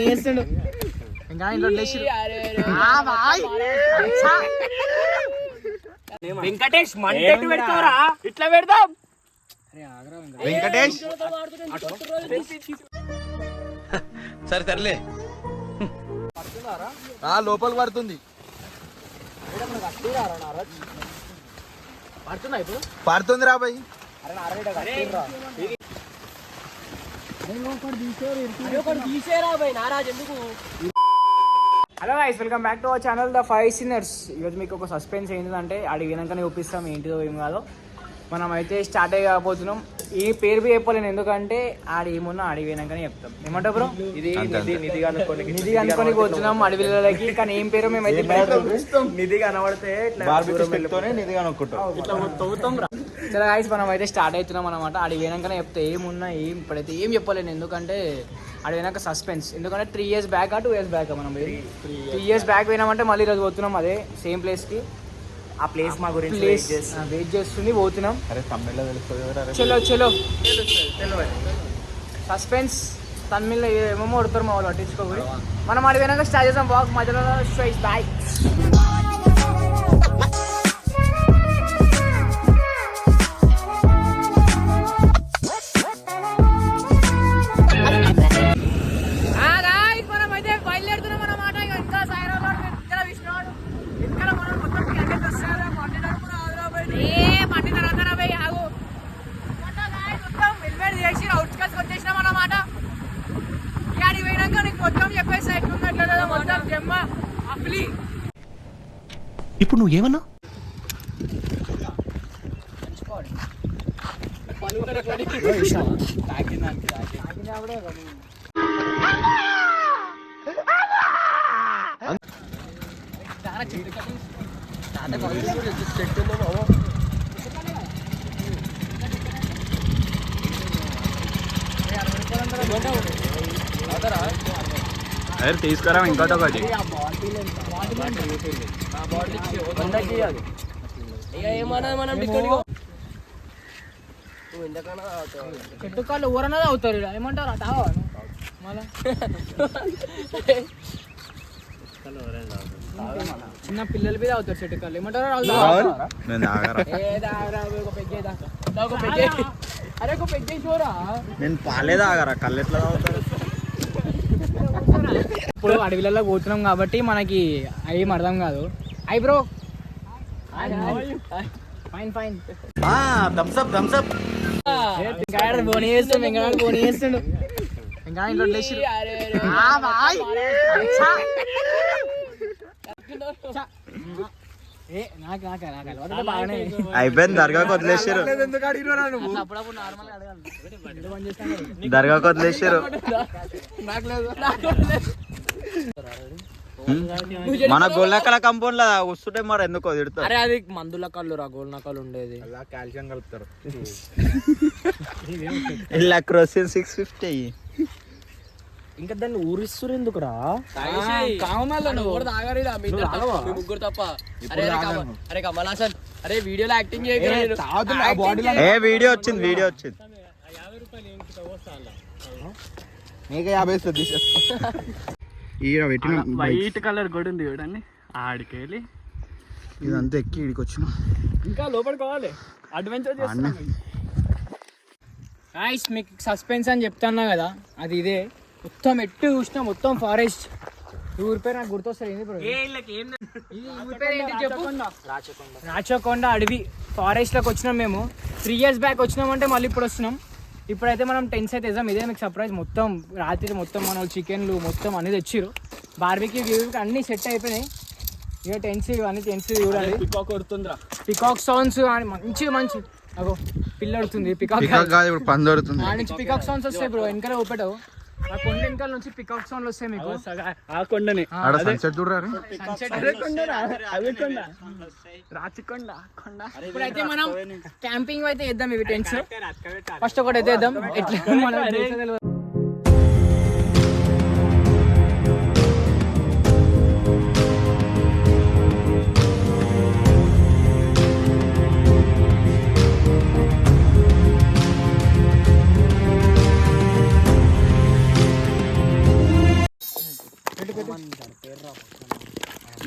చేస్తుండు ఇంకా ఇంట్లో వెంకటేష్ మంటెట్టు పెడతావురా ఇట్లా పెడతాం వెంకటేష్ సరే సర్లే లోపల పడుతుంది పడుతుంది రా bye hello guys welcome back to our channel the 5 sinners. ఈరోజు మీకు ఒక సస్పెన్స్ ఏంటంటే ఆడికి వినాకనే చూపిస్తాం ఏంటిదో ఏం కాదో. మనం అయితే స్టార్ట్ అయిపోతున్నాం. ఈ పేరు బి చెప్పలేను ఎందుకంటే ఆడి ఏమున్నా ఆడికి వినాకనే చెప్తాం. ఏమంటావు బ్రో? నిధి అనుకొని పోతున్నాం అడవిలకి, కానీ ఏం పేరు మేమైతే నిధి కనబడితే సరే గైస్ మనం అయితే స్టార్ట్ అవుతున్నాం అనమాట. ఆడి వినాకనే చెప్తే ఏమున్నా ఏం ఇప్పుడైతే ఏం చెప్పలేను ఎందుకంటే ఆడి వినాక సస్పెన్స్. ఎందుకంటే 3 years బ్యాక్ 2 years బ్యాక్ మనం 3 years బ్యాక్ పోయినామంటే మళ్ళీ ఈరోజు పోతున్నాం అదే సేమ్ ప్లేస్కి. ఆ ప్లేస్ మా గురించి వెయిట్ చేస్తుంది పోతున్నాం. చలో చలో సస్పెన్స్ తమిళ్లో ఏమేమో కొడతారు మా వాళ్ళు పట్టించుకోకూడదు. మనం ఆడి వినాక స్టార్ట్ చేసాం వాక్ మధ్యలో స్ట్రైట్ బాయ్. ఇప్పుడు నువ్వు ఏమన్నా తీసుకురా ఇంకోటి ఒకటి చెట్టు కాళ్ళు ఊరన్నా అవుతారు ఏమంటారు తావా మళ్ళా చిన్న పిల్లల మీద అవుతారు చెట్టు కాళ్ళు ఏమంటారు. అరే ఒక పెద్ద చూరా నేను పాలే తాగరా కళ్ళు ఎట్లా తాగుతారు. ఇప్పుడు అడవిలలో పోతున్నాం కాబట్టి మనకి ఏం అర్థం కాదు. ఐ బ్రో ఫైన్ ఫైన్ బోని చేస్తుండు బోని చేస్తుండు ఇంకా ఇంట్లో అయిపోయింది. దర్గాకు వదిలేసారు దర్గాకు వదిలేసారు. మన గోల్నకల కంపౌండ్ లో వస్తుంటే మరి ఎందుకో తిడతారు. అరే అది మందుల కళ్ళు రా గోల్నకలు ఉండేది కాల్షియం కలుపుతారు. ఇలా క్రోసిన్ 650 ఇంకా దాన్ని ఊరిస్తురు ఎందుకురా? ముగ్గురు తప్ప. అరే కమల్ హాసన్ అరే వీడియోలో యాక్టింగ్ వీడియో వచ్చింది వీడియో వచ్చింది. నీకు 50 తీసేస్తా. వైట్ కలర్ కూడా ఉంది చూడండి. ఆడికి వెళ్ళి ఇదంతా ఎక్కి ఇడికి వచ్చిన ఇంకా లోపలికి కావాలి అడ్వెంచర్ చేస్తున్నాం. మీకు సస్పెన్స్ అని చెప్తాన్నా కదా, అది ఇదే. మొత్తం ఎట్టు చూసినా మొత్తం ఫారెస్ట్. ఈ ఊరి పేరు నాకు గుర్తొస్తుంది. రాచకొండ అడవి ఫారెస్ట్ లోకి వచ్చినాం మేము. 3 years బ్యాక్ వచ్చినామంటే మళ్ళీ ఇప్పుడు వస్తున్నాం. ఇప్పుడైతే మనం టెన్స్ అయితే వేద్దాం. ఇదే మీకు సర్ప్రైజ్. మొత్తం రాత్రి మొత్తం మన చికెన్లు మొత్తం అన్ని తెచ్చిర్రు. బార్బీకి అన్ని సెట్ అయిపోయినాయి. ఇక టెన్స్ ఇవన్నీ టెన్స్ చూడాలి. పికాక్ సౌండ్స్ మంచి అగో పిల్ల అడుతుంది. పికాక్ పండుతుంది. ఆ నుంచి పికాక్ సౌండ్స్ వస్తాయి బ్రో. వెనకాల ఊపెటావు ఆ కొండ వెనకాల నుంచి పికాక్ సౌండ్లు వస్తాయి మీకు. ఆ కొండని రాచకొండ కొండ. ఇప్పుడైతే మనం క్యాంపింగ్ అయితే వేద్దాం. ఇవి టెంట్స్ ఫస్ట్ ఒకటి అయితే వేద్దాం. ఎట్లా మనం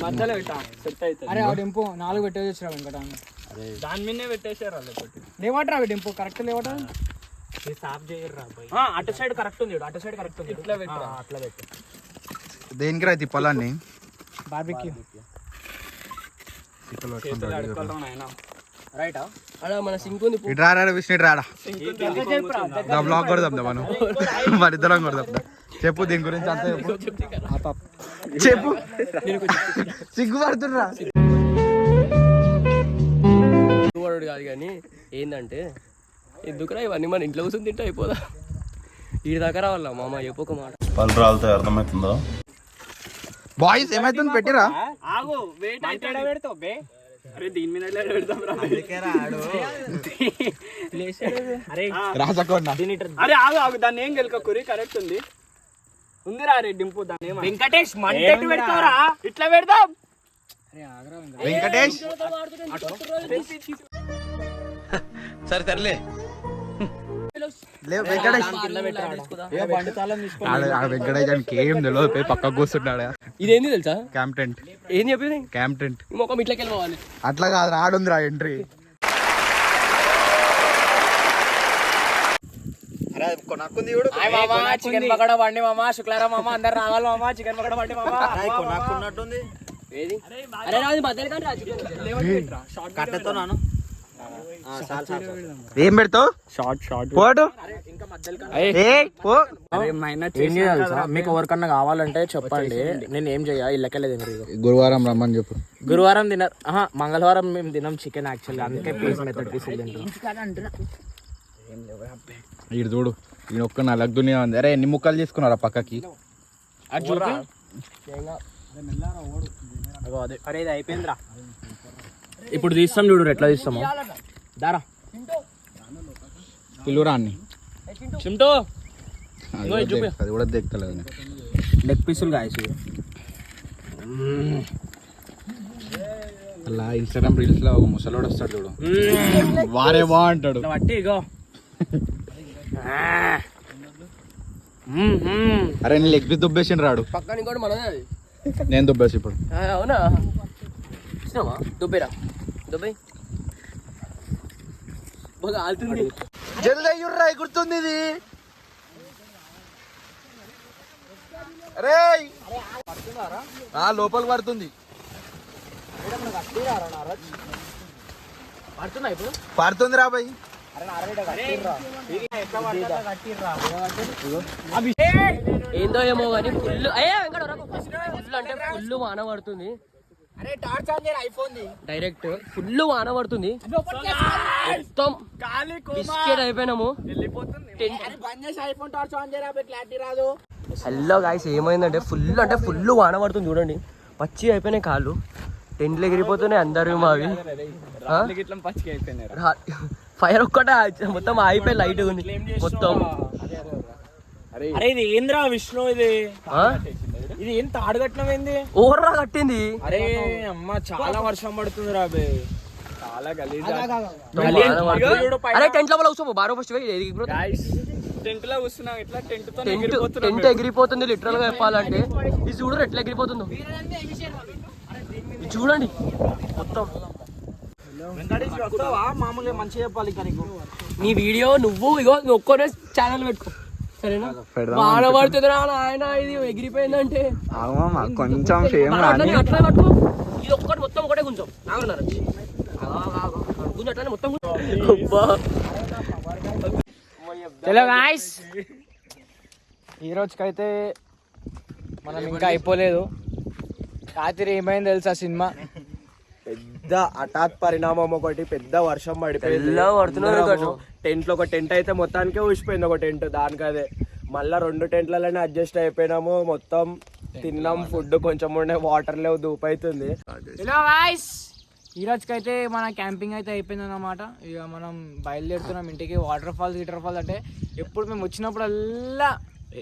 మధ్యలో పెట్టా సెట్ అవుతుంది. అరే ఆ డెంపో 4 పెట్టేసి వచ్చిరా వెంకట దాని మీదనే పెట్టేసారు వాళ్ళు ఒకటి. లేవట్రా అవి డెంపో కరెక్ట్ లేవట అటు సైడ్ కరెక్ట్ ఉంది, అటు సైడ్ కరెక్ట్ ఉంది. ఇట్లా పెట్టు, అట్లా పెట్టు. దేనికి రైతు పొలాన్ని బార్బిక్యూ రైటా మన సింక్ ఉంది. ఇటు రారా విష్ణు రాడా బ్లాగ్ కొడదాం మనం మరి ఇద్దరం కొడదాం. చెప్పు దీని గురించి అంతా చెప్పు సిగ్గుపడుతుర్రా. సిగ్గుపడు కాదు కానీ ఏంటంటే ఎందుకురా ఇవన్నీ మన ఇంట్లో కూర్చొని తింటే అయిపోదా. వీడి దాకా రావాల మామ చెప్పొక మాట. పళ్ళు రాలితే అర్థమవుతుందో. బాయ్స్ ఏమైతుంది పెట్టిరా ఆగు వెయిట్ అయితే పెడతావు బే. అరే దీని మీద పెడతాం రా. అరే రాసకొండ అరే ఆగు ఆగు, దాన్ని ఏం గెలకూరి కరెక్ట్ ఉంది. ఉందిరా రే డింపు, దాన్ని వెంకటేష్ మంటెట్టు పెడతావురా. ఇట్లా పెడదాం. వెంకటేష్ సరే సర్లే వెంకటేష్ వెంకటేష్ అని ఏం తెలియదు పోయి పక్క కూర్చుంటాడు. ఇదేంది తెలుసా క్యాంప్ టెంట్. ఏం చెప్పింది క్యాంప్ టెంట్ మొక్క ఇట్లకి వెళ్ళిపోవాలి. అట్లా కాదు రాడుందిరా ఎంట్రీ. చికెన్ పకోడా వండి మామ, శుక్లారా మామ, అందరు రావాలి మామ, చికెన్ పకోడా వండి మామ. ఏది అరే రాదు మధ్యలో కానీ రాజు ఏం పెడతావు పోటు మీకు ఎవరికన్నా కావాలంటే చెప్పండి, నేను ఏం చెయ్య ఇళ్ళకెళ్ళే తినరు. గురువారం రమ్మని చెప్పు. గురువారం తిన మంగళవారం మేము తినం చికెన్ యాక్చువల్లీ, అందుకే పీస్ మెథడ్ పీస్ తింటాం. ఇటు చూడు ఈయన ఒక్క నలగ దునియా ఉంది. అరే ఎన్ని ముక్కలు తీసుకున్నారా పక్కకి. అరే ఇది అయిపోయిందిరా, ఇప్పుడు తీస్తాం చూడు ఎట్లా తీస్తాము. దారా పిలువురా అన్ని చింటూ అది కూడా దిగుతలేదు. లెగ్ పీసులు కాయసి అలా ఇన్స్టాగ్రామ్ రీల్స్ లో ఒక ముసలోడు వస్తాడు చూడు, వారే వా అంటాడు. బట్టి ఇగో అరే నేను లెగ్ పీస్ దుబ్బేసి రాడు, పక్కన ఇంకోటి మనదే అది. నేను దుబ్బేసి ఇప్పుడు. అవునా ఇచ్చినామా దుబ్బేరా దుబ్బై బాగా ఆలుతుంది. జల్దీ అయ్యుర్రా గుర్తుంది ఇది. అరే లోపలికి పడుతుంది పడుతుంది రా బాయ్. ఏందో ఏమో కానీ ఫుల్ ఫుల్ అంటే ఫుల్ వాన పడుతుంది. డైరెక్ట్ ఫుల్ వాన పడుతుంది, మొత్తం బిస్కెట్ అయిపోయినాము. హలో గాయ్స్ ఏమైందంటే ఫుల్ అంటే ఫుల్ వాన పడుతుంది చూడండి, పచ్చి అయిపోయినాయి కాళ్ళు, టెంట్లు ఎగిరిపోతున్నాయి అందరు మావి. ఫైర్ ఒక్కటే మొత్తం అయిపోయి లైట్ ఉంది మొత్తం. అరే ఇది ఏంద్రా విష్ణు, ఇది ఇది ఏం తాడు కట్టినమైంది ఓవర్రా కట్టింది. అరే అమ్మ చాలా వర్షం పడుతుంది రాబే, చాలా గలీజ్. అరే టెంట్ లోపల కూర్చో బారో ఫస్ట్ టెంట్ లో కూర్చున్నాం, ఇట్లా టెంట్ తో టెంట్ ఎగిరిపోతుంది లిటరల్ గా చెప్పాలంటే. ఇది చూడరు ఎట్లా ఎగిరిపోతుందో, ఇది చూడండి మొత్తం. మామూలుగా మంచిగా చెప్పాలి ఇంకా నీకు. నీ వీడియో నువ్వు ఒక్కనే ఛానల్ పెట్టుకో సరేనా. వాన పడుతుంది రా ఆయన, ఇది ఎగిరిపోయిందంటే కొంచెం అట్లా పట్టుకో. ఇది ఒక్కటి మొత్తం ఒకటే కొంచెం ఆగున్నారు కొంచెం అట్లానే మొత్తం. హలో గాయ్స్, ఈ రోజుకైతే మనం ఇంకా అయిపోలేదు. రాత్రి ఏమైంది తెలుసా సినిమా, పెద్ద హఠాత్ పరిణామం, ఒకటి పెద్ద వర్షం పడిపోయింది. టెంట్ లో ఒక టెంట్ అయితే మొత్తానికే ఊసిపోయింది, ఒక టెంట్ దానికి అదే. మళ్ళా 2 టెంట్లలోనే అడ్జస్ట్ అయిపోయినాము. మొత్తం తిన్నాం, ఫుడ్ కొంచెం ఉండే, వాటర్ లేవు, దూపైతుంది. హలో గాయ్స్, ఈ రోజుకైతే మన క్యాంపింగ్ అయితే అయిపోయింది అన్నమాట. ఇక మనం బయలుదేరుతున్నాం ఇంటికి. వాటర్ ఫాల్స్ అంటే ఎప్పుడు మేము వచ్చినప్పుడల్లా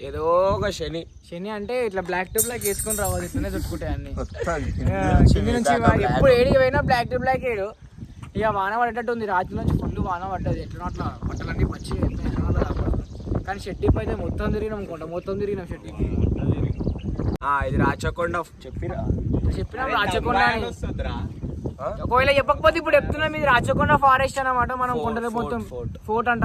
ఏదో ఒక శని అంటే ఇట్లా బ్లాక్ టు బ్లాక్ వేసుకొని రావాలి, ఇట్లనే చుట్టుకుంటాయి అన్ని. కింది నుంచి ఎప్పుడు ఏడికి పోయినా బ్లాక్ టు బ్లాక్ ఏడు. ఇక వాన పడేటట్టు ఉంది, రాత్రి నుంచి ఫుల్ వాన పడ్డది. ఎట్లా అట్లా బట్టలన్నీ పచ్చి కానీ షెట్టిప్ అయితే మొత్తం తిరిగినాం అనుకుంటా, మొత్తం తిరిగినాం షెట్టిప్. ఇది రాచకొండ చెప్పిరా చెప్పినా రాచకొండ అని. ఒకవేళ చెప్పకపోతే ఇప్పుడు చెప్తున్నాం, ఇది రాచకొండ ఫారెస్ట్ అన్నమాట. మనం కొండల మొత్తం ఫోర్ట్ అంట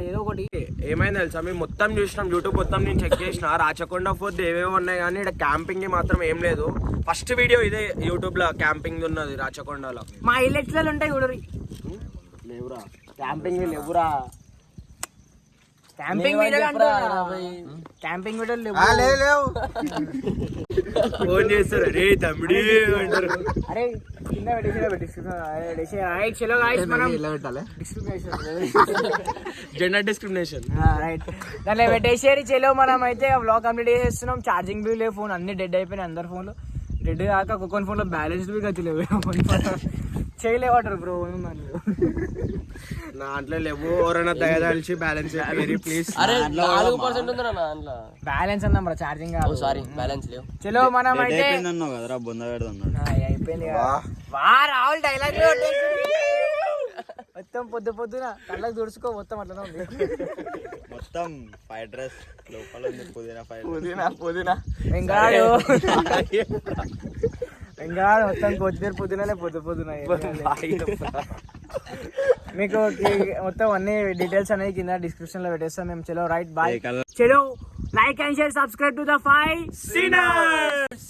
ఏదో ఒకటి. ఏమైంది తెలుసా, మేము మొత్తం చూసినాం, యూట్యూబ్ మొత్తం నేను చెక్ చేసిన. రాచకొండ ఫోర్ట్ ఏవేవో ఉన్నాయి కానీ ఇక్కడ క్యాంపింగ్ కి మాత్రం ఏం లేదు. ఫస్ట్ వీడియో ఇదే యూట్యూబ్ లో క్యాంపింగ్ ఉన్నది రాచకొండలో. మా హైలైట్స్ లో ఉంటాయి చూడరి. లేవురా క్యాంపింగ్ లేవురా. క్యాంపింగ్ వీడియోలు అంటే క్యాంపింగ్ వీడియోలు లేవు. ఫోన్ చేస్తారు రే తమ్ముడి అంటారు. అరే కింద జెండర్ డిస్క్రిమినేషన్ రైట్ దాంట్లో పెట్టేసేరి చెలో. మనం అయితే వ్లాగ్ కంప్లీట్ చేసేస్తున్నాం. ఛార్జింగ్ బి లేవు, ఫోన్ అన్ని డెడ్ అయిపోయినాయి. అందరు ఫోన్లు డెడ్ కాక ఒక్కొక్క ఫోన్లో బ్యాలెన్స్ బి గతి లేవు. చేయలేవాటారు బ్రో దాంట్లో లేవు. ఎవరైనా దయదాల్చి బ్యాలెన్స్ ప్లీజ్. అరే 4% ఉందిరా నా దాంట్లో. బ్యాలెన్స్ అన్నాం బ్రో, ఛార్జింగ్ కాదు. సారీ బ్యాలెన్స్ లేవు. చలో మనం అయితే కదరా బొంద అయిపోయింది. వా రాహుల్ డైలాగ్ మొత్తం పొద్దున కళ్ళకి దుడుచుకో మొత్తం అట్లా ఉంది. మొత్తం ఫ్రైడ్ రైస్ లోపల ఉంది. పుదీనా వెంగాడు మొత్తం కొద్దిదేరు పొద్దునలే పొద్దున మీకు మొత్తం అన్ని డీటెయిల్స్ అనేవి కింద డిస్క్రిప్షన్ లో పెట్టేస్తాం మేము. చలో రైట్ బాయ్. చలో like and share subscribe to the 5 Sinners.